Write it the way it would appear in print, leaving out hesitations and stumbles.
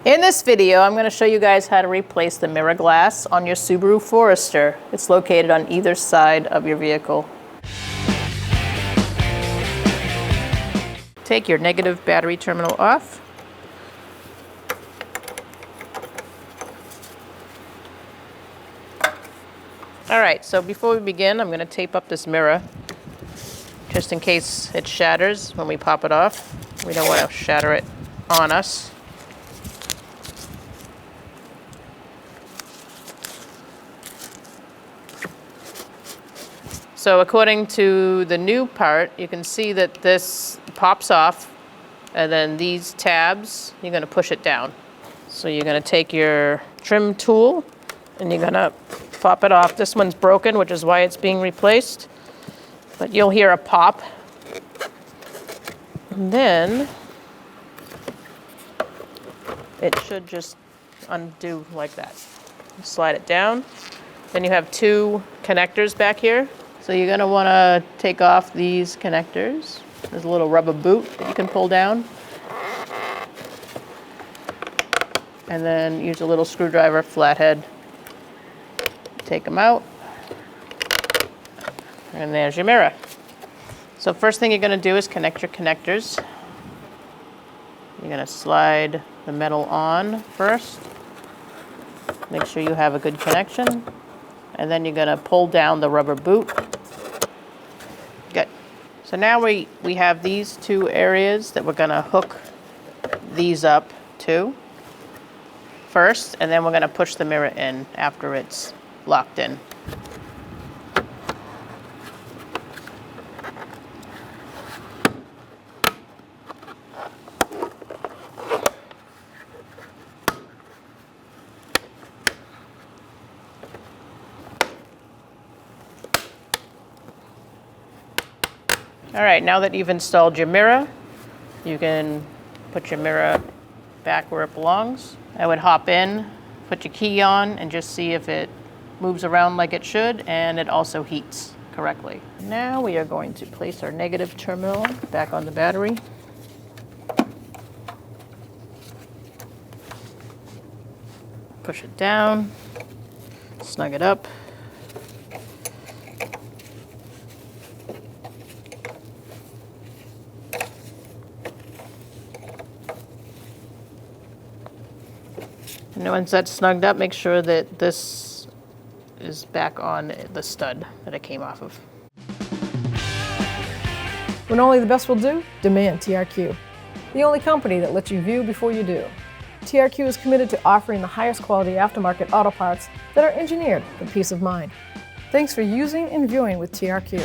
In this video, I'm going to show you guys how to replace the mirror glass on your Subaru Forester. It's located on either side of your vehicle. Take your negative battery terminal off. Alright, so before we begin, I'm going to tape up this mirror just in case it shatters when we pop it off. We don't want to shatter it on us. So according to the new part, you can see that this pops off, and then these tabs, you're going to push it down. So you're going to take your trim tool, and you're going to pop it off. This one's broken, which is why it's being replaced. But you'll hear a pop. And then it should just undo like that. Slide it down. Then you have two connectors back here. So you're going to want to take off these connectors. There's a little rubber boot that you can pull down. And then use a little screwdriver, flathead. Take them out. And there's your mirror. So first thing you're going to do is connect your connectors. You're going to slide the metal on first. Make sure you have a good connection. And then you're going to pull down the rubber boot. Good. So now we have these two areas that we're going to hook these up to first, and then we're going to push the mirror in after it's locked in. All right, now that you've installed your mirror, you can put your mirror back where it belongs. I would hop in, put your key on, and just see if it moves around like it should, and it also heats correctly. Now we are going to place our negative terminal back on the battery. Push it down, snug it up. And once that's snugged up, make sure that this is back on the stud that it came off of. When only the best will do, demand TRQ. The only company that lets you view before you do. TRQ is committed to offering the highest quality aftermarket auto parts that are engineered for peace of mind. Thanks for using and viewing with TRQ.